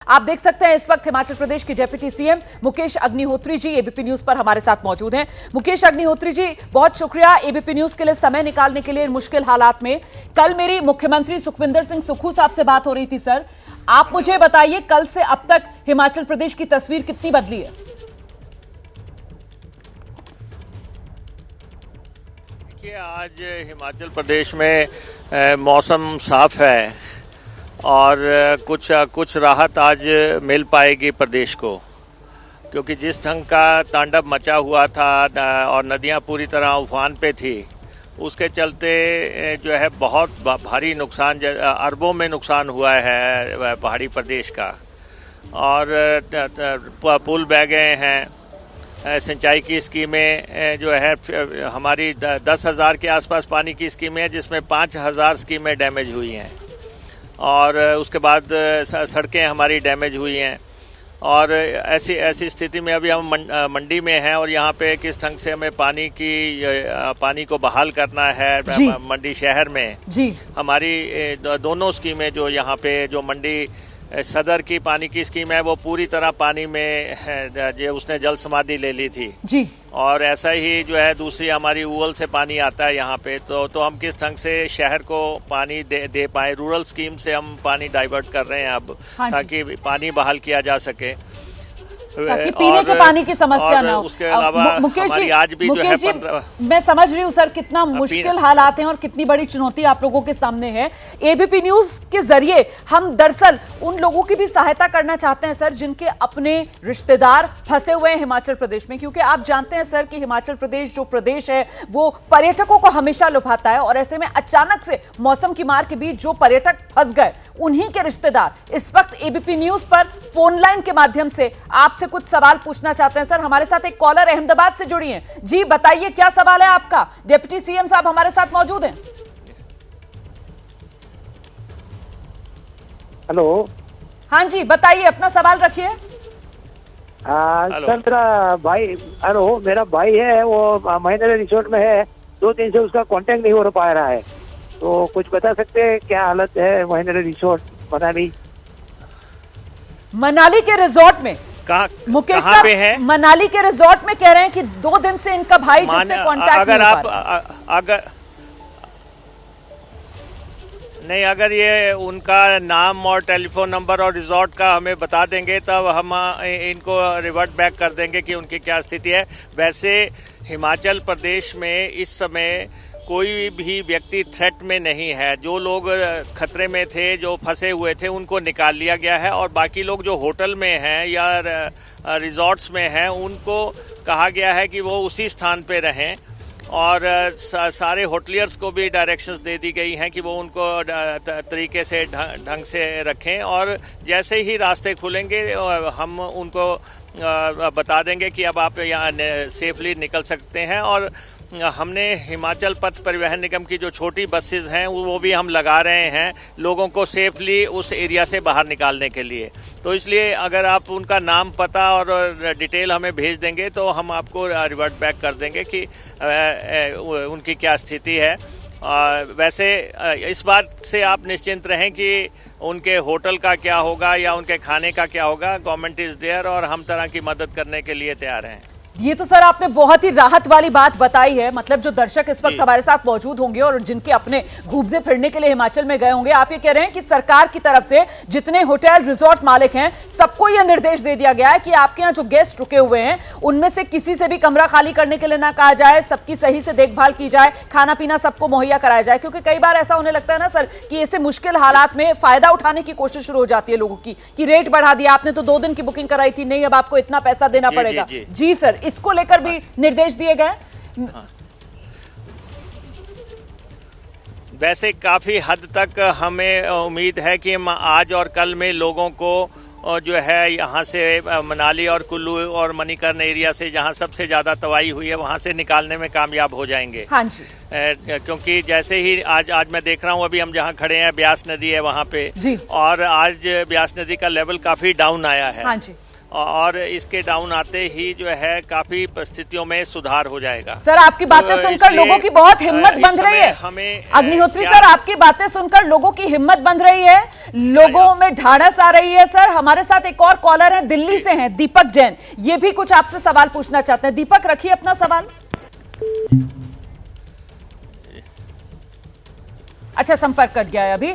आप देख सकते हैं इस वक्त हिमाचल प्रदेश के deputy CM Mukesh Agnihotri ji ABP news पर हमारे साथ मौजूद हैं। मुकेश अग्निहोत्री जी, बहुत शुक्रिया एबीपी न्यूज के लिए समय निकालने के लिए इन मुश्किल हालात में। कल मेरी मुख्यमंत्री सुखविंदर सिंह सुक्खू साहब से बात हो रही थी। सर, आप मुझे बताइए, कल से अब तक हिमाचल प्रदेश की तस्वीर कितनी बदली है? देखिए, आज हिमाचल प्रदेश में मौसम साफ है और कुछ राहत आज मिल पाएगी प्रदेश को, क्योंकि जिस ढंग का तांडव मचा हुआ था और नदियां पूरी तरह उफान पे थी, उसके चलते जो है बहुत भारी नुकसान, अरबों में नुकसान हुआ है पहाड़ी प्रदेश का। और पुल बह गए हैं, सिंचाई की स्कीमें जो है हमारी 10,000 के आसपास पानी की स्कीमें हैं, जिसमें 5,000 स्कीमें डैमेज हुई हैं। और उसके बाद सड़कें हमारी डैमेज हुई हैं। और ऐसी स्थिति में अभी हम मंडी में हैं और यहाँ पे किस ढंग से हमें पानी को बहाल करना है मंडी शहर में जी। हमारी दोनों स्कीमें जो यहाँ पे जो मंडी सदर की पानी की स्कीम है, वो पूरी तरह पानी में जो उसने जल समाधि ले ली थी जी। और ऐसा ही जो है दूसरी हमारी ऊवल से पानी आता है यहाँ पे, तो हम किस ढंग से शहर को पानी दे पाए, रूरल स्कीम से हम पानी डाइवर्ट कर रहे हैं अब, ताकि पानी बहाल किया जा सके, ताकि पीने के पानी की समस्या ना हो। उसके अलावा मुकेश जी, आज भी जो है मैं समझ रही हूँ सर कितना मुश्किल हालात हैं और कितनी बड़ी चुनौती आप लोगों के सामने है। एबीपी न्यूज के जरिए हम दरअसल उन लोगों की भी सहायता करना चाहते हैं सर, जिनके अपने रिश्तेदार फंसे हुए हैं हिमाचल प्रदेश में, क्योंकि आप जानते हैं सर कि हिमाचल प्रदेश जो प्रदेश है वो पर्यटकों को हमेशा लुभाता है, और ऐसे में अचानक से मौसम की मार के बीच जो पर्यटक फंस गए, उन्हीं के रिश्तेदार इस वक्त एबीपी न्यूज पर फोन लाइन के माध्यम से आपसे कुछ सवाल पूछना चाहते हैं। सर, हमारे साथ एक कॉलर अहमदाबाद से जुड़ी हैं। जी बताइए, क्या सवाल है आपका? डिप्टी सीएम साहब हमारे साथ मौजूद हैं। हेलो। हाँ जी, बताइए, अपना सवाल रखिए। सर, मेरा भाई, हेलो, मेरा भाई है, वो महेंद्र रिसोर्ट में है, 2 दिन से उसका कांटेक्ट नहीं हो पा रहा है, तो कुछ बता सकते हैं क्या हालत है महेंद्र रिसोर्ट मनाली के रिजॉर्ट में? मुकेश साहब, मनाली के रिजॉर्ट में कह रहे हैं कि 2 दिन से इनका भाई जिससे कांटेक्ट अगर ये उनका नाम और टेलीफोन नंबर और रिजॉर्ट का हमें बता देंगे, तब हम इनको रिवर्ट बैक कर देंगे कि उनकी क्या स्थिति है। वैसे हिमाचल प्रदेश में इस समय कोई भी व्यक्ति थ्रेट में नहीं है। जो लोग खतरे में थे, जो फंसे हुए थे, उनको निकाल लिया गया है, और बाकी लोग जो होटल में हैं या रिजॉर्ट्स में हैं, उनको कहा गया है कि वो उसी स्थान पे रहें। और सारे होटलियर्स को भी डायरेक्शंस दे दी गई हैं कि वो उनको तरीके से ढंग से रखें, और जैसे ही रास्ते खुलेंगे हम उनको बता देंगे कि अब आप यहाँ सेफली निकल सकते हैं। और हमने हिमाचल पथ परिवहन निगम की जो छोटी बसेस हैं वो भी हम लगा रहे हैं लोगों को सेफली उस एरिया से बाहर निकालने के लिए। तो इसलिए अगर आप उनका नाम, पता और डिटेल हमें भेज देंगे तो हम आपको रिवर्ट बैक कर देंगे कि उनकी क्या स्थिति है। वैसे इस बात से आप निश्चिंत रहें कि उनके होटल का क्या होगा या उनके खाने का क्या होगा, गवर्नमेंट इज देयर और हम तरह की मदद करने के लिए तैयार हैं। ये तो सर आपने बहुत ही राहत वाली बात बताई है। मतलब जो दर्शक इस वक्त हमारे साथ मौजूद होंगे और जिनके अपने घूमने फिरने के लिए हिमाचल में गए होंगे, आप ये कह रहे हैं कि सरकार की तरफ से जितने होटल रिजॉर्ट मालिक हैं, सबको यह निर्देश दे दिया गया है कि आपके यहाँ जो गेस्ट रुके हुए हैं, उनमें से किसी से भी कमरा खाली करने के लिए ना कहा जाए, सबकी सही से देखभाल की जाए, खाना पीना सबको मुहैया कराया जाए। क्योंकि कई बार ऐसा होने लगता है ना सर कि ऐसे मुश्किल हालात में फायदा उठाने की कोशिश शुरू हो जाती है लोगों की, कि रेट बढ़ा दिया आपने, तो 2 दिन की बुकिंग कराई थी, नहीं अब आपको इतना पैसा देना पड़ेगा। जी सर, इसको लेकर भी निर्देश दिए गए। वैसे काफी हद तक हमें उम्मीद है कि आज और कल में लोगों को जो है यहाँ से मनाली और कुल्लू और मणिकर्ण एरिया से जहाँ सबसे ज्यादा तबाही हुई है वहाँ से निकालने में कामयाब हो जाएंगे। हाँ जी। क्योंकि जैसे ही आज मैं देख रहा हूँ, अभी हम जहाँ खड़े हैं ब्यास नदी है वहाँ पे जी, और आज ब्यास नदी का लेवल काफी डाउन आया है। हाँ जी। और इसके डाउन आते ही जो है काफी परिस्थितियों में सुधार हो जाएगा। सर आपकी बातें सुनकर लोगों की बहुत हिम्मत बंध रही है। हमें अग्निहोत्री सर आपकी बातें सुनकर लोगों की हिम्मत बंध रही है, लोगों में ढाढ़स आ रही है। सर हमारे साथ एक और कॉलर है, दिल्ली से हैं दीपक जैन, ये भी कुछ आपसे सवाल पूछना चाहते हैं। दीपक रखिए अपना सवाल। अच्छा संपर्क कट गया है अभी।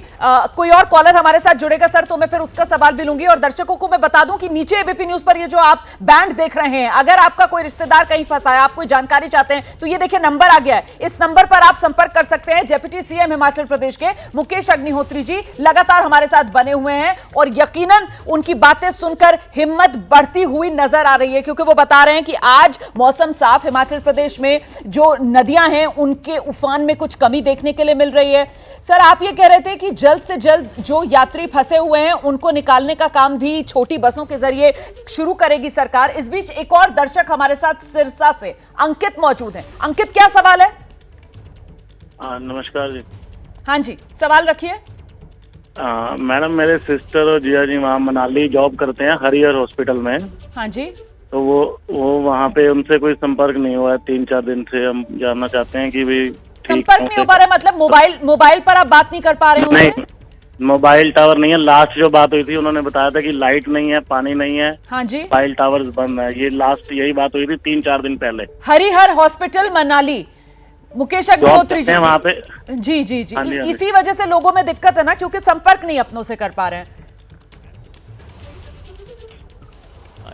कोई और कॉलर हमारे साथ जुड़ेगा सर तो मैं फिर उसका सवाल भी लूंगी। और दर्शकों को मैं बता दूं कि नीचे एबीपी न्यूज पर ये जो आप बैंड देख रहे हैं, अगर आपका कोई रिश्तेदार कहीं फंसा है, आप कोई जानकारी चाहते हैं तो ये देखिए नंबर आ गया है, इस नंबर पर आप संपर्क कर सकते हैं। डिप्टी सीएम हिमाचल प्रदेश के मुकेश अग्निहोत्री जी लगातार हमारे साथ बने हुए हैं और यकीनन उनकी बातें सुनकर हिम्मत बढ़ती हुई नजर आ रही है, क्योंकि वो बता रहे हैं कि आज मौसम साफ, हिमाचल प्रदेश में जो नदियां हैं उनके उफान में कुछ कमी देखने के लिए मिल रही है। सर आप ये कह रहे थे कि जल्द से जल्द जो यात्री फंसे हुए हैं उनको निकालने का काम भी छोटी बसों के जरिए शुरू करेगी सरकार। इस बीच एक और दर्शक हमारे साथ सिरसा से अंकित मौजूद हैं। अंकित क्या सवाल है? नमस्कार जी। हाँ जी सवाल रखिए। मैडम मेरे सिस्टर और जिया जी वहाँ मनाली जॉब करते हैं हरियर हॉस्पिटल में। हाँ जी। तो वो वहाँ पे उनसे कोई संपर्क नहीं हुआ है 3-4 दिन से। हम जानना चाहते हैं कि भाई संपर्क नहीं हो पा रहा है, मतलब मोबाइल पर आप बात नहीं कर पा रहे हो? नहीं, मोबाइल टावर नहीं है। लास्ट जो बात हुई थी उन्होंने बताया था कि लाइट नहीं है, पानी नहीं है। हाँ जी। मोबाइल टावर्स बंद है। ये लास्ट यही बात हुई थी 3-4 दिन पहले। हरिहर हॉस्पिटल मनाली, मुकेश अग्निहोत्री जी वहाँ पे। जी जी जी, हाँ जी, हाँ जी। इसी वजह से लोगों में दिक्कत है ना, क्योंकि संपर्क नहीं अपनों से कर पा रहे हैं।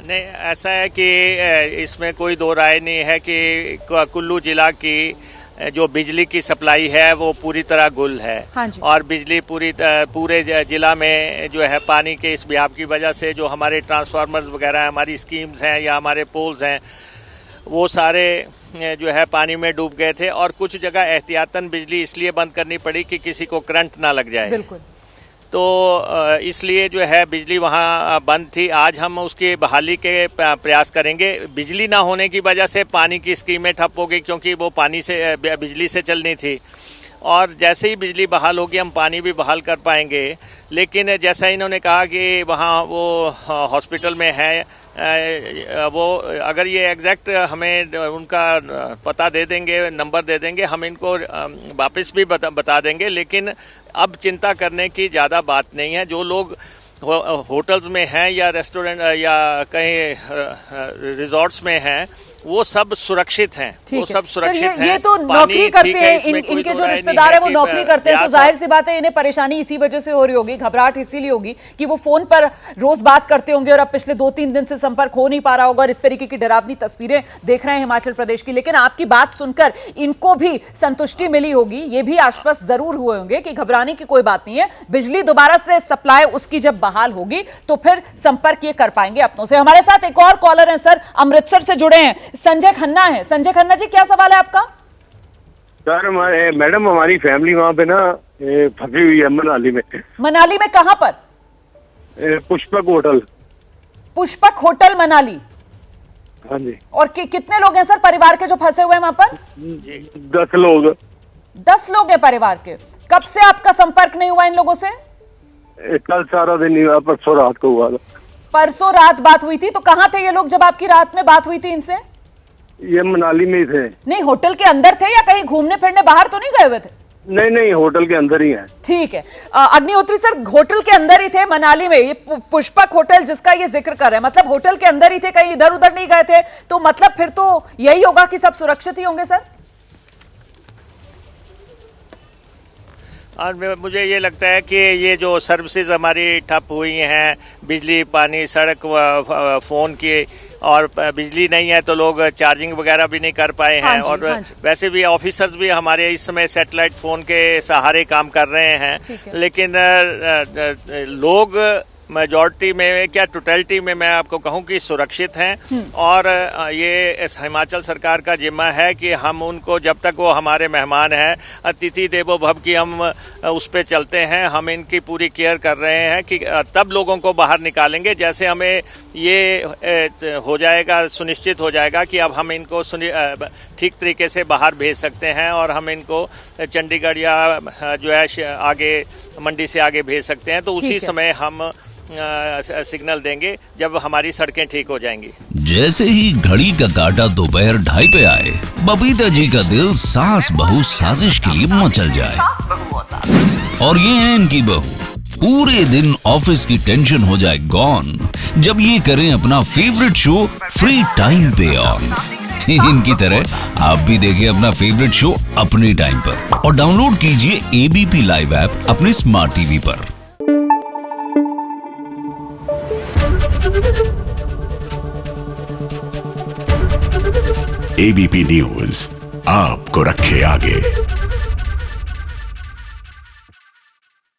नहीं, ऐसा है कि इसमें कोई दो राय नहीं है कि कुल्लू जिला की जो बिजली की सप्लाई है वो पूरी तरह गुल है। हाँ जी। और बिजली पूरे जिला में जो है पानी के इस बहाव की वजह से जो हमारे ट्रांसफार्मर्स वगैरह हमारी स्कीम्स हैं या हमारे पोल्स हैं वो सारे जो है पानी में डूब गए थे। और कुछ जगह एहतियातन बिजली इसलिए बंद करनी पड़ी कि किसी को करंट ना लग जाए। बिल्कुल। तो इसलिए जो है बिजली वहाँ बंद थी। आज हम उसकी बहाली के प्रयास करेंगे। बिजली ना होने की वजह से पानी की स्कीमें ठप हो गई, क्योंकि वो पानी से बिजली से चलनी थी। और जैसे ही बिजली बहाल होगी हम पानी भी बहाल कर पाएंगे। लेकिन जैसा इन्होंने कहा कि वहाँ वो हॉस्पिटल में है, वो अगर ये एग्जैक्ट हमें उनका पता दे देंगे, नंबर दे देंगे, हम इनको वापस भी बता देंगे। लेकिन अब चिंता करने की ज़्यादा बात नहीं है। जो लोग होटल्स में हैं या रेस्टोरेंट या कहीं रिजॉर्ट्स में हैं वो सब सुरक्षित हैं। वो सब सुरक्षित हैं। ये तो नौकरी करते हैं, इनके जो रिश्तेदार हैं वो नौकरी करते हैं, तो जाहिर सी बात है इन्हें परेशानी इसी वजह से हो रही होगी, घबराहट इसीलिए होगी कि वो फोन पर रोज बात करते होंगे और अब पिछले 2-3 दिन से संपर्क हो नहीं पा रहा होगा और इस तरीके की डरावनी तस्वीरें देख रहे हैं हिमाचल प्रदेश की। लेकिन आपकी बात सुनकर इनको भी संतुष्टि मिली होगी, ये भी आश्वस्त जरूर हुए होंगे कि घबराने की कोई बात नहीं है। बिजली दोबारा से सप्लाई उसकी जब बहाल होगी तो फिर संपर्क ये कर पाएंगे अपनों से। हमारे साथ एक और कॉलर है सर, अमृतसर से जुड़े हैं, संजय खन्ना है। संजय खन्ना जी क्या सवाल है आपका? सर मैडम हमारी फैमिली वहाँ पे ना फंसी हुई है मनाली में। मनाली में कहाँ पर? पुष्पक होटल। पुष्पक होटल मनाली। हाँ जी। और कितने लोग हैं सर परिवार के जो फंसे हुए हैं वहां पर? 10 लोग। 10 लोग हैं परिवार के। कब से आपका संपर्क नहीं हुआ इन लोगों से? कल सारा दिन नहीं हुआ, परसों रात को हुआ था। परसों रात बात हुई थी, तो कहाँ थे ये लोग जब आपकी रात में बात हुई थी इनसे? ये मनाली में ही थे। नहीं, होटल के अंदर थे या कहीं घूमने फिरने बाहर तो नहीं गए हुए थे? नहीं, होटल के अंदर ही है। ठीक है। अग्निहोत्री सर होटल के अंदर ही थे मनाली में, ये पुष्पक होटल जिसका ये जिक्र कर रहे हैं, मतलब होटल के अंदर ही थे, कहीं इधर उधर नहीं गए थे, तो मतलब फिर तो यही होगा कि सब सुरक्षित ही होंगे सर। और मुझे ये लगता है कि ये जो सर्विसेज हमारी ठप हुई हैं, बिजली, पानी, सड़क, फ़ोन की, और बिजली नहीं है तो लोग चार्जिंग वगैरह भी नहीं कर पाए हैं। हाँ जी, और हाँ जी। वैसे भी ऑफिसर्स भी हमारे इस समय सैटेलाइट फ़ोन के सहारे काम कर रहे हैं। लेकिन लोग मेजॉरिटी में क्या टोटलिटी में मैं आपको कहूं कि सुरक्षित हैं। और ये हिमाचल सरकार का जिम्मा है कि हम उनको, जब तक वो हमारे मेहमान हैं, अतिथि देवो भव की हम उस पर चलते हैं। हम इनकी पूरी केयर कर रहे हैं कि तब लोगों को बाहर निकालेंगे जैसे हमें ये हो जाएगा, सुनिश्चित हो जाएगा कि अब हम इनको ठीक तरीके से बाहर भेज सकते हैं और हम इनको चंडीगढ़ या जो है आगे मंडी से आगे भेज सकते हैं। तो उसी समय हम सिग्नल देंगे जब हमारी सड़कें ठीक हो जाएंगी। जैसे ही घड़ी का काटा दोपहर 2:30 पे आए, बबीता जी का दिल सास बहू साजिश के लिए मचल जाए। और ये है इनकी बहू, पूरे दिन ऑफिस की टेंशन हो जाए गॉन जब ये करें अपना फेवरेट शो फ्री टाइम पे ऑन। इनकी तरह आप भी देखिए अपना फेवरेट शो अपने टाइम पर और डाउनलोड कीजिए एबीपी लाइव ऐप अपने स्मार्ट टीवी पर। एबीपी न्यूज आपको रखे आगे।